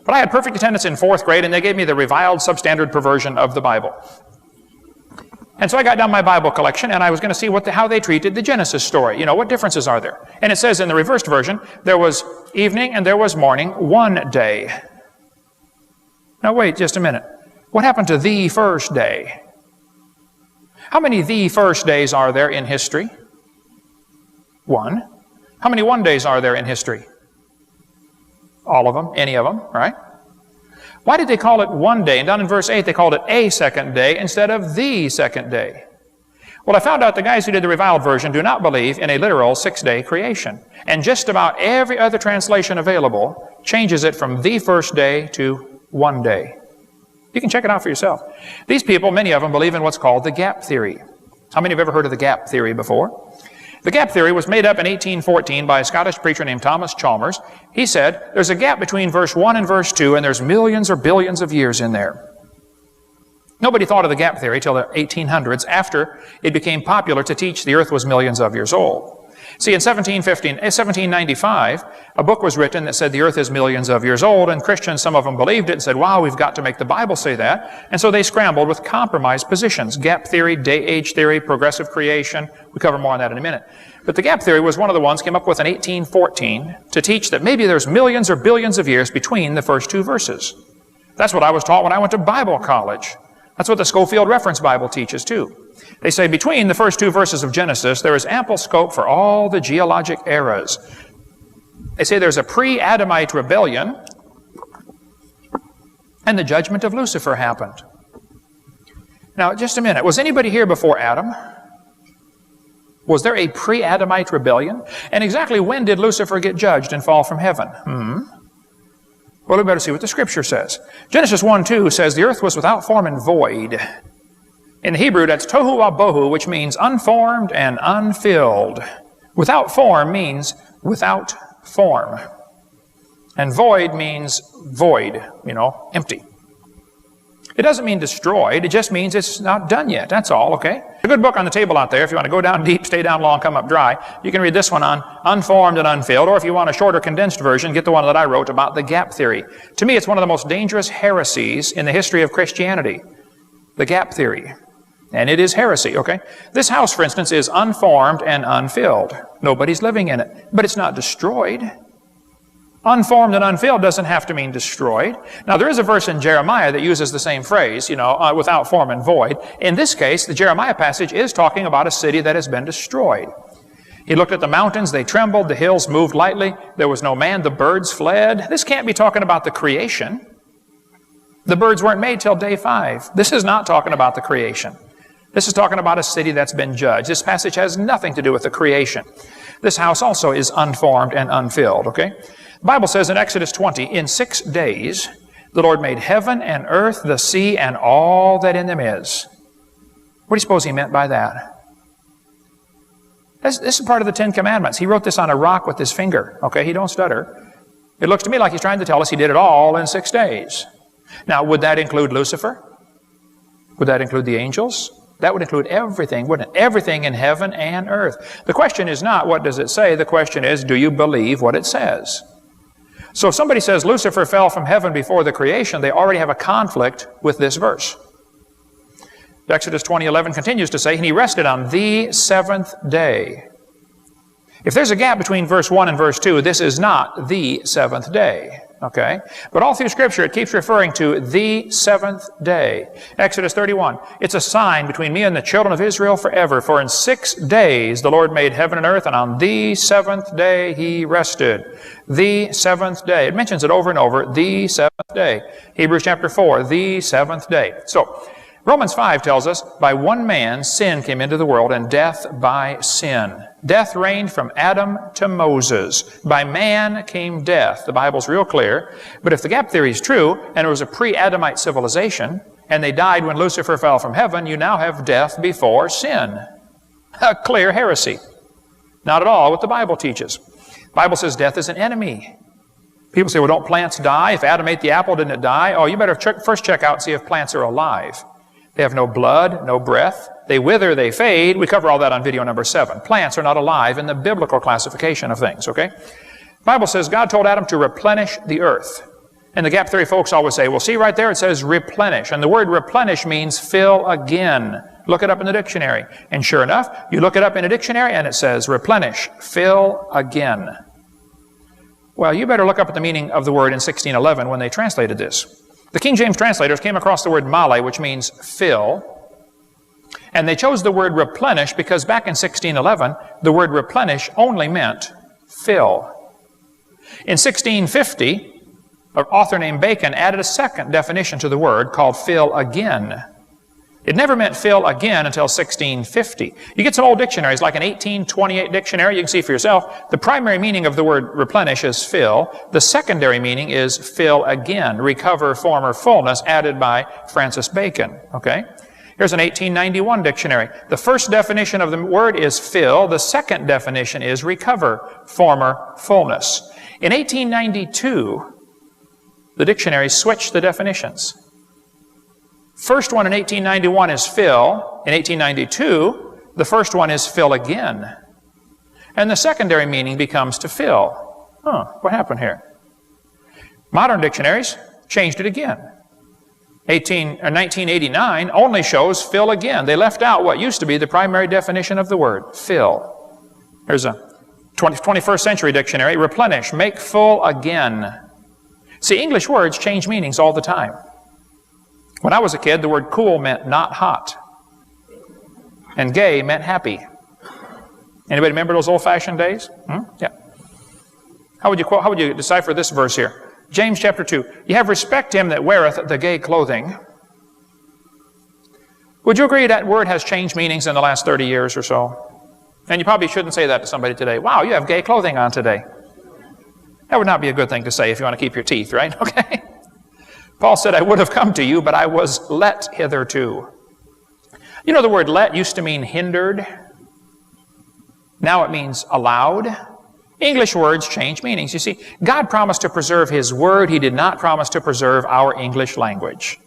But I had perfect attendance in 4th grade, and they gave me the reviled substandard perversion of the Bible. And so I got down my Bible collection, and I was going to see how they treated the Genesis story. You know, what differences are there? And it says in the reversed version, there was evening and there was morning, one day. Now wait just a minute. What happened to the first day? How many the first days are there in history? One. How many one days are there in history? All of them, any of them, right? Why did they call it one day? And down in verse 8, they called it a second day instead of the second day. Well, I found out the guys who did the reviled version do not believe in a literal 6-day creation. And just about every other translation available changes it from the first day to one day. You can check it out for yourself. These people, many of them, believe in what's called the gap theory. How many have ever heard of the gap theory before? The gap theory was made up in 1814 by a Scottish preacher named Thomas Chalmers. He said, there's a gap between verse 1 and verse 2, and there's millions or billions of years in there. Nobody thought of the gap theory till the 1800s, after it became popular to teach the earth was millions of years old. See, in 1795, a book was written that said the earth is millions of years old, and Christians, some of them believed it and said, wow, we've got to make the Bible say that. And so they scrambled with compromised positions. Gap theory, day-age theory, progressive creation. We cover more on that in a minute. But the gap theory was one of the ones came up with in 1814 to teach that maybe there's millions or billions of years between the first two verses. That's what I was taught when I went to Bible college. That's what the Schofield Reference Bible teaches too. They say between the first two verses of Genesis, there is ample scope for all the geologic eras. They say there's a pre-Adamite rebellion, and the judgment of Lucifer happened. Now, just a minute. Was anybody here before Adam? Was there a pre-Adamite rebellion? And exactly when did Lucifer get judged and fall from heaven? Well, we better see what the Scripture says. Genesis 1:2 says the earth was without form and void. In the Hebrew, that's tohu wabohu, which means unformed and unfilled. Without form means without form. And void means void, empty. It doesn't mean destroyed. It just means it's not done yet. That's all, okay? A good book on the table out there. If you want to go down deep, stay down long, come up dry, you can read this one on unformed and unfilled. Or if you want a shorter, condensed version, get the one that I wrote about the gap theory. To me, it's one of the most dangerous heresies in the history of Christianity. The gap theory. And it is heresy, okay? This house, for instance, is unformed and unfilled. Nobody's living in it. But it's not destroyed. Unformed and unfilled doesn't have to mean destroyed. Now, there is a verse in Jeremiah that uses the same phrase, without form and void. In this case, the Jeremiah passage is talking about a city that has been destroyed. He looked at the mountains, they trembled, the hills moved lightly, there was no man, the birds fled. This can't be talking about the creation. The birds weren't made till day 5. This is not talking about the creation. This is talking about a city that's been judged. This passage has nothing to do with the creation. This house also is unformed and unfilled, okay? The Bible says in Exodus 20, in 6 days, the Lord made heaven and earth, the sea, and all that in them is. What do you suppose he meant by that? This is part of the 10 Commandments. He wrote this on a rock with his finger, okay? He don't stutter. It looks to me like he's trying to tell us he did it all in 6 days. Now, would that include Lucifer? Would that include the angels? That would include everything, wouldn't it? Everything in heaven and earth. The question is not, what does it say? The question is, do you believe what it says? So if somebody says Lucifer fell from heaven before the creation, they already have a conflict with this verse. Exodus 20:11 continues to say, and he rested on the 7th day. If there's a gap between verse 1 and verse 2, this is not the 7th day. Okay? But all through Scripture, it keeps referring to the 7th day. Exodus 31, it's a sign between me and the children of Israel forever. For in 6 days the Lord made heaven and earth, and on the 7th day he rested. The 7th day. It mentions it over and over, the 7th day. Hebrews chapter 4, the 7th day. So, Romans 5 tells us, by one man sin came into the world, and death by sin. Death reigned from Adam to Moses. By man came death. The Bible's real clear. But if the gap theory is true, and it was a pre-Adamite civilization, and they died when Lucifer fell from heaven, you now have death before sin. A clear heresy. Not at all what the Bible teaches. The Bible says death is an enemy. People say, well, don't plants die? If Adam ate the apple, didn't it die? Oh, you better first check out and see if plants are alive. They have no blood, no breath. They wither, they fade. We cover all that on video number 7. Plants are not alive in the biblical classification of things, okay? The Bible says God told Adam to replenish the earth. And the gap theory folks always say, well, see right there, it says replenish. And the word replenish means fill again. Look it up in the dictionary. And sure enough, you look it up in a dictionary and it says replenish, fill again. Well, you better look up at the meaning of the word in 1611 when they translated this. The King James translators came across the word male, which means fill. And they chose the word replenish because back in 1611, the word replenish only meant fill. In 1650, an author named Bacon added a second definition to the word called fill again. It never meant fill again until 1650. You get some old dictionaries, like an 1828 dictionary, you can see for yourself. The primary meaning of the word replenish is fill. The secondary meaning is fill again, recover former fullness, added by Francis Bacon. Okay? Here's an 1891 dictionary. The first definition of the word is fill. The second definition is recover former fullness. In 1892, the dictionary switched the definitions. First one in 1891 is fill. In 1892, the first one is fill again. And the secondary meaning becomes to fill. What happened here? Modern dictionaries changed it again. 1989 only shows fill again. They left out what used to be the primary definition of the word, fill. Here's a 21st century dictionary, replenish, make full again. See, English words change meanings all the time. When I was a kid, the word cool meant not hot. And gay meant happy. Anybody remember those old-fashioned days? Yeah. How would you decipher this verse here? James chapter 2. You have respect to him that weareth the gay clothing. Would you agree that word has changed meanings in the last 30 years or so? And you probably shouldn't say that to somebody today. Wow, you have gay clothing on today. That would not be a good thing to say if you want to keep your teeth, right? Okay. Paul said, I would have come to you, but I was let hitherto. You know, the word let used to mean hindered. Now it means allowed. English words change meanings. You see, God promised to preserve His Word. He did not promise to preserve our English language.